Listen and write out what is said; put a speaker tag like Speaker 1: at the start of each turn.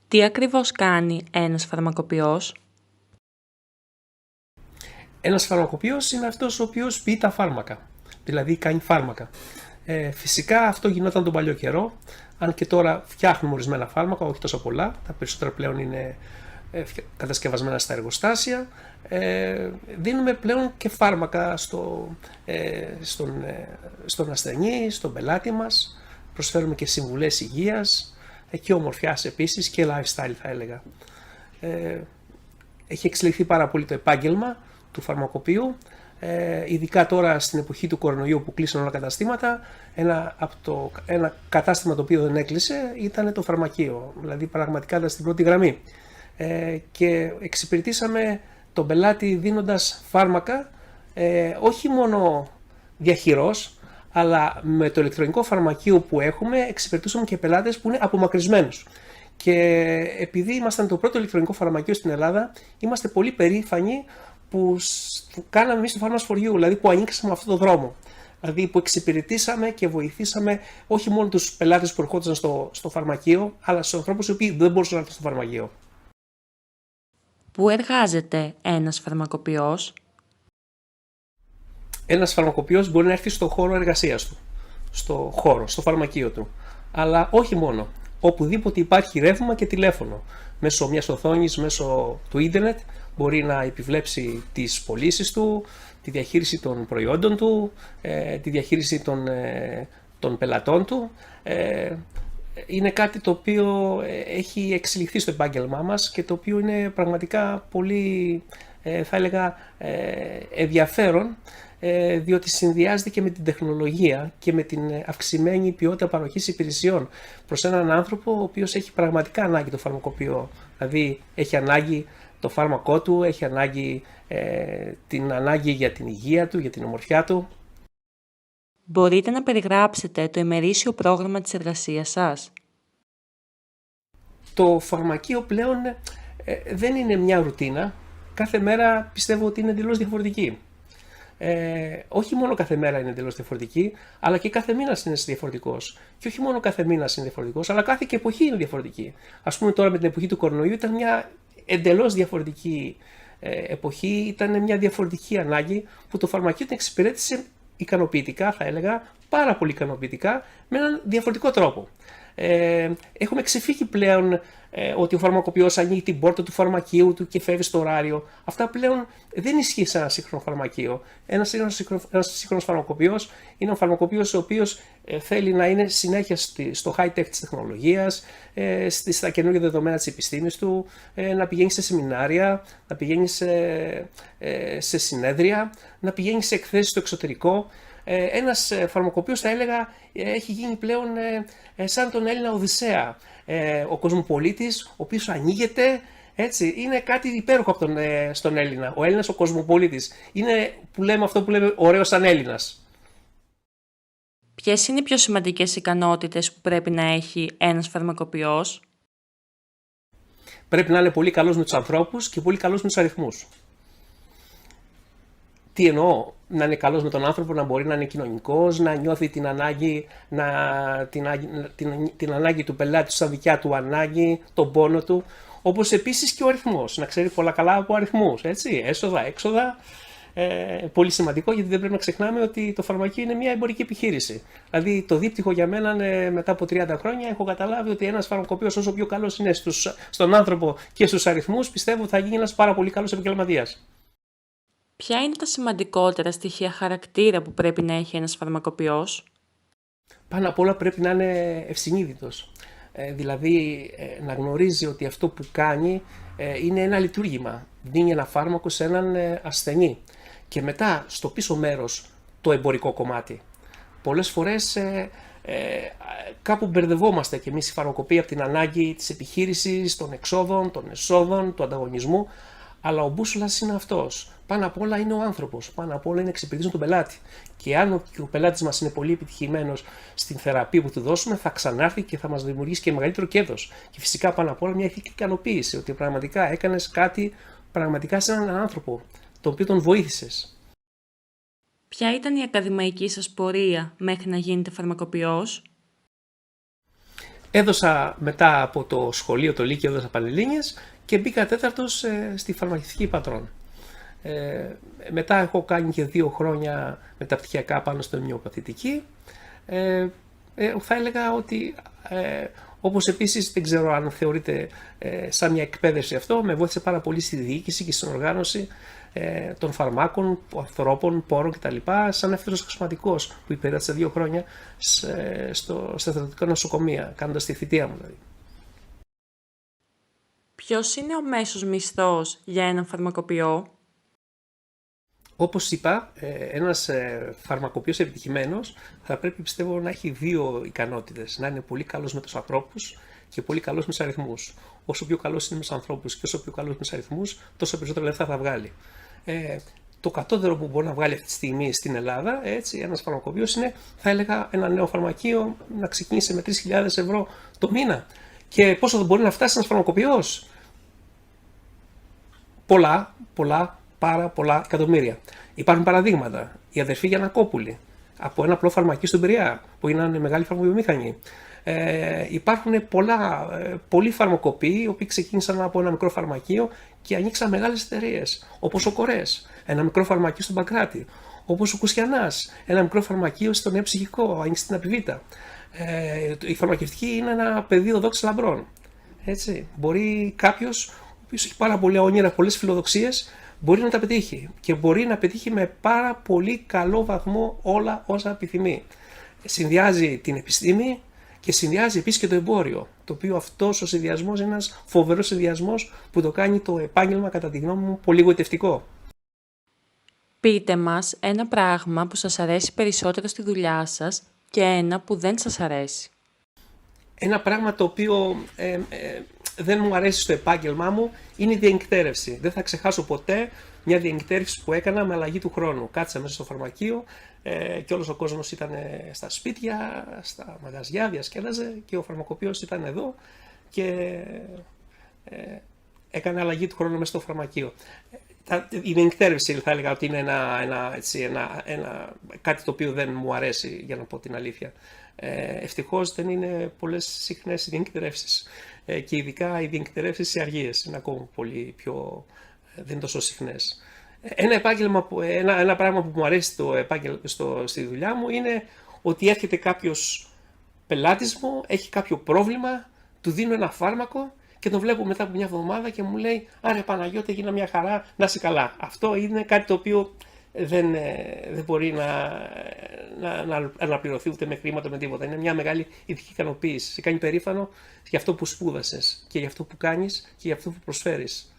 Speaker 1: Τι ακριβώς κάνει ένας φαρμακοποιός?
Speaker 2: Ένας φαρμακοποιός είναι αυτός ο οποίος ποιεί τα φάρμακα, δηλαδή κάνει φάρμακα. Φυσικά αυτό γινόταν τον παλιό καιρό, αν και τώρα φτιάχνουμε ορισμένα φάρμακα, όχι τόσο πολλά, τα περισσότερα πλέον είναι κατασκευασμένα στα εργοστάσια. Δίνουμε πλέον και φάρμακα στον ασθενή, στον πελάτη μας, προσφέρουμε και συμβουλές υγείας και ομορφιάς επίσης και lifestyle θα έλεγα. Έχει εξελιχθεί πάρα πολύ το επάγγελμα του φαρμακοποιού, ειδικά τώρα στην εποχή του κορονοϊού που κλείσαν όλα τα καταστήματα. Ένα κατάστημα το οποίο δεν έκλεισε ήταν το φαρμακείο, δηλαδή πραγματικά ήταν στην πρώτη γραμμή. Και εξυπηρετήσαμε τον πελάτη δίνοντας φάρμακα, όχι μόνο διαχειρός, αλλά με το ηλεκτρονικό φαρμακείο που έχουμε εξυπηρετούσαμε και πελάτες που είναι απομακρυσμένους. Και επειδή ήμασταν το πρώτο ηλεκτρονικό φαρμακείο στην Ελλάδα, είμαστε πολύ περήφανοι που κάναμε εμείς το Pharmacy for You, δηλαδή που ανοίξαμε αυτόν τον δρόμο. Δηλαδή που εξυπηρετήσαμε και βοηθήσαμε όχι μόνο τους πελάτες που ερχόντουσαν στο φαρμακείο, αλλά στους ανθρώπους οι οποίοι δεν μπορούσαν να έρθουν στο φαρμακείο.
Speaker 1: Πού εργάζεται ένας φαρμακοποιός?
Speaker 2: Ένας φαρμακοποιός μπορεί να έρθει στο χώρο εργασίας του, στο φαρμακείο του. Αλλά όχι μόνο. Οπουδήποτε υπάρχει ρεύμα και τηλέφωνο. Μέσω μιας οθόνης, μέσω του ίντερνετ, μπορεί να επιβλέψει τις πωλήσεις του, τη διαχείριση των προϊόντων του, τη διαχείριση των πελατών του. Είναι κάτι το οποίο έχει εξελιχθεί στο επάγγελμά μας και το οποίο είναι πραγματικά πολύ, θα έλεγα, ενδιαφέρον, διότι συνδυάζεται και με την τεχνολογία και με την αυξημένη ποιότητα παροχής υπηρεσιών προς έναν άνθρωπο ο οποίος έχει πραγματικά ανάγκη το φαρμακοποιό. Δηλαδή έχει ανάγκη το φάρμακό του, έχει ανάγκη, την ανάγκη για την υγεία του, για την ομορφιά του.
Speaker 1: Μπορείτε να περιγράψετε το ημερήσιο πρόγραμμα της εργασίας σας?
Speaker 2: Το φαρμακείο πλέον δεν είναι μια ρουτίνα. Κάθε μέρα πιστεύω ότι είναι εντελώς διαφορετική. Όχι μόνο κάθε μέρα είναι εντελώς διαφορετική, αλλά και κάθε μήνας είναι διαφορετικός. Και όχι μόνο κάθε μήνας είναι διαφορετικός, αλλά κάθε και εποχή είναι διαφορετική. Ας πούμε τώρα με την εποχή του κορονοϊού ήταν μια εντελώς διαφορετική εποχή, ήταν μια διαφορετική ανάγκη που το φαρμακείο την εξυπηρέτησε ικανοποιητικά, θα έλεγα, πάρα πολύ ικανοποιητικά, με έναν διαφορετικό τρόπο. Έχουμε ξεφύγει πλέον ότι ο φαρμακοποιός ανοίγει την πόρτα του φαρμακείου του και φεύγει στο ωράριο. Αυτά πλέον δεν ισχύει σε ένα σύγχρονο φαρμακείο. Ένας σύγχρονος φαρμακοποιός είναι ένα φαρμακοποιός ο οποίος θέλει να είναι συνέχεια στο high-tech της τεχνολογίας, στα καινούργια δεδομένα της επιστήμης του, να πηγαίνει σε σεμινάρια, να πηγαίνει σε συνέδρια, να πηγαίνει σε εκθέσεις στο εξωτερικό. Ένας φαρμακοποιός, θα έλεγα, έχει γίνει πλέον σαν τον Έλληνα Οδυσσέα. Ο κοσμοπολίτης, ο οποίος ανοίγεται, έτσι, είναι κάτι υπέροχο από στον Έλληνα. Ο Έλληνας ο κοσμοπολίτης. Είναι αυτό που λέμε ωραίος σαν Έλληνας.
Speaker 1: Ποιες είναι οι πιο σημαντικές ικανότητες που πρέπει να έχει ένας φαρμακοποιός?
Speaker 2: Πρέπει να είναι πολύ καλός με τους ανθρώπους και πολύ καλός με τους αριθμούς. Τι εννοώ? Να είναι καλός με τον άνθρωπο, να μπορεί να είναι κοινωνικός, να νιώθει την ανάγκη, την ανάγκη του πελάτη σαν δικιά του ανάγκη, τον πόνο του. Όπως επίσης και ο αριθμός, να ξέρει πολλά καλά από αριθμούς, έτσι, έσοδα, έξοδα. Πολύ σημαντικό, γιατί δεν πρέπει να ξεχνάμε ότι το φαρμακείο είναι μια εμπορική επιχείρηση. Δηλαδή το δίπτυχο για μένα, μετά από 30 χρόνια, έχω καταλάβει ότι ένας φαρμακοποιός, όσο πιο καλός είναι στον άνθρωπο και στους αριθμούς, πιστεύω θα γίνει ένας πάρα πολύ καλός επαγγελματίας.
Speaker 1: Ποια είναι τα σημαντικότερα στοιχεία χαρακτήρα που πρέπει να έχει ένας φαρμακοποιός?
Speaker 2: Πάνω απ' όλα πρέπει να είναι ευσυνείδητος. Δηλαδή να γνωρίζει ότι αυτό που κάνει είναι ένα λειτουργήμα. Δίνει ένα φάρμακο σε έναν ασθενή. Και μετά στο πίσω μέρος το εμπορικό κομμάτι. Πολλές φορές κάπου μπερδευόμαστε κι εμείς οι φαρμακοποιοί από την ανάγκη της επιχείρησης, των εξόδων, των εσόδων, του ανταγωνισμού. Αλλά ο μπούσουλας είναι αυτός. Πάνω απ' όλα είναι ο άνθρωπος. Πάνω απ' όλα είναι εξυπηρετήσουν τον πελάτη. Και αν ο πελάτης μας είναι πολύ επιτυχημένος στην θεραπεία που του δώσουμε, θα ξανάρθει και θα μας δημιουργήσει και μεγαλύτερο κέρδος. Και φυσικά πάνω απ' όλα μια ηθική ικανοποίηση. Ότι πραγματικά έκανες κάτι πραγματικά σε έναν άνθρωπο, τον οποίο τον βοήθησες.
Speaker 1: Ποια ήταν η ακαδημαϊκή σας πορεία μέχρι να γίνετε φαρμακοποιός?
Speaker 2: Έδωσα μετά από το σχολείο, το Λύκειο, έδωσα Πανελλήνιες και μπήκα τέταρτος στη φαρμακευτική πατρών. Μετά έχω κάνει και 2 χρόνια μεταπτυχιακά πάνω στο ομοιοπαθητική. Θα έλεγα ότι όπως επίσης δεν ξέρω αν θεωρείται σαν μια εκπαίδευση αυτό, με βοήθησε πάρα πολύ στη διοίκηση και στην οργάνωση των φαρμάκων, ανθρώπων, πόρων κτλ. Σαν εύθερος αξιωματικός που υπηρέτησα 2 χρόνια στα στρατιωτικά νοσοκομεία, κάνοντας τη θητεία μου δηλαδή.
Speaker 1: Ποιος είναι ο μέσος μισθός για έναν φαρμακοποιό?
Speaker 2: Όπως είπα, ένας φαρμακοποιός επιτυχημένος θα πρέπει, πιστεύω, να έχει 2 ικανότητες. Να είναι πολύ καλός με τους ανθρώπους και πολύ καλός με τους αριθμούς. Όσο πιο καλός είναι με τους ανθρώπους και όσο πιο καλός με τους αριθμούς, τόσο περισσότερα λεφτά θα βγάλει. Το κατώτερο που μπορεί να βγάλει αυτή τη στιγμή στην Ελλάδα, έτσι, ένας φαρμακοποιός είναι, θα έλεγα, ένα νέο φαρμακείο να ξεκίνησε με 3.000 ευρώ το μήνα. Και πόσο μπορεί να φτάσει ένας φαρμακοποιός? Πάρα πολλά εκατομμύρια. Υπάρχουν παραδείγματα. Η αδερφή Γιαννακόπουλη από ένα απλό φαρμακείο στον Πειραιά, που είναι μεγάλη φαρμακοβιομήχανη. Υπάρχουν πολλοί φαρμακοποιοί, οι οποίοι ξεκίνησαν από ένα μικρό φαρμακείο και ανοίξαν μεγάλες εταιρείες, όπως ο Κορές, ένα μικρό φαρμακείο στον Παγκράτη, όπως ο Κουσιανάς, ένα μικρό φαρμακείο στο Νέο Ψυχικό, ανοίξει στην Απιβήτα. Η φαρμακευτική είναι ένα πεδίο δόξης λαμπρών. Έτσι. Μπορεί κάποιος, ο οποίος έχει πάρα πολλά όνειρα, πολλές φιλοδοξίες, μπορεί να τα πετύχει και μπορεί να πετύχει με πάρα πολύ καλό βαθμό όλα όσα επιθυμεί. Συνδυάζει την επιστήμη και συνδυάζει επίσης και το εμπόριο, το οποίο αυτός ο συνδυασμός είναι ένας φοβερός συνδυασμός που το κάνει το επάγγελμα, κατά τη γνώμη μου, πολύ γοητευτικό.
Speaker 1: Πείτε μας ένα πράγμα που σας αρέσει περισσότερο στη δουλειά σας και ένα που δεν σας αρέσει.
Speaker 2: Ένα πράγμα το οποίο δεν μου αρέσει στο επάγγελμά μου είναι η διενυκτέρευση. Δεν θα ξεχάσω ποτέ μια διενυκτέρευση που έκανα με αλλαγή του χρόνου. Κάτσα μέσα στο φαρμακείο και όλος ο κόσμος ήταν στα σπίτια, στα μαγαζιά, διασκέδαζε και ο φαρμακοποιός ήταν εδώ και έκανε αλλαγή του χρόνου μέσα στο φαρμακείο. Η διενυκτέρευση θα έλεγα ότι είναι κάτι το οποίο δεν μου αρέσει, για να πω την αλήθεια. Ευτυχώς δεν είναι πολλές συχνές οι διενυκτερεύσεις και ειδικά οι διενυκτερεύσεις σε αργίες είναι ακόμα πολύ πιο, δεν είναι τόσο συχνές. Ένα πράγμα που μου αρέσει στη δουλειά μου είναι ότι έρχεται κάποιος πελάτης μου, έχει κάποιο πρόβλημα, του δίνω ένα φάρμακο και τον βλέπω μετά από μια εβδομάδα και μου λέει «Άρε Παναγιώτη, έγινα μια χαρά, να είσαι καλά». Αυτό είναι κάτι το οποίο δεν μπορεί να αναπληρωθεί ούτε με χρήματα με τίποτα. Είναι μια μεγάλη ειδική ικανοποίηση. Σε κάνει περήφανο για αυτό που σπούδασες και για αυτό που κάνεις και για αυτό που προσφέρεις.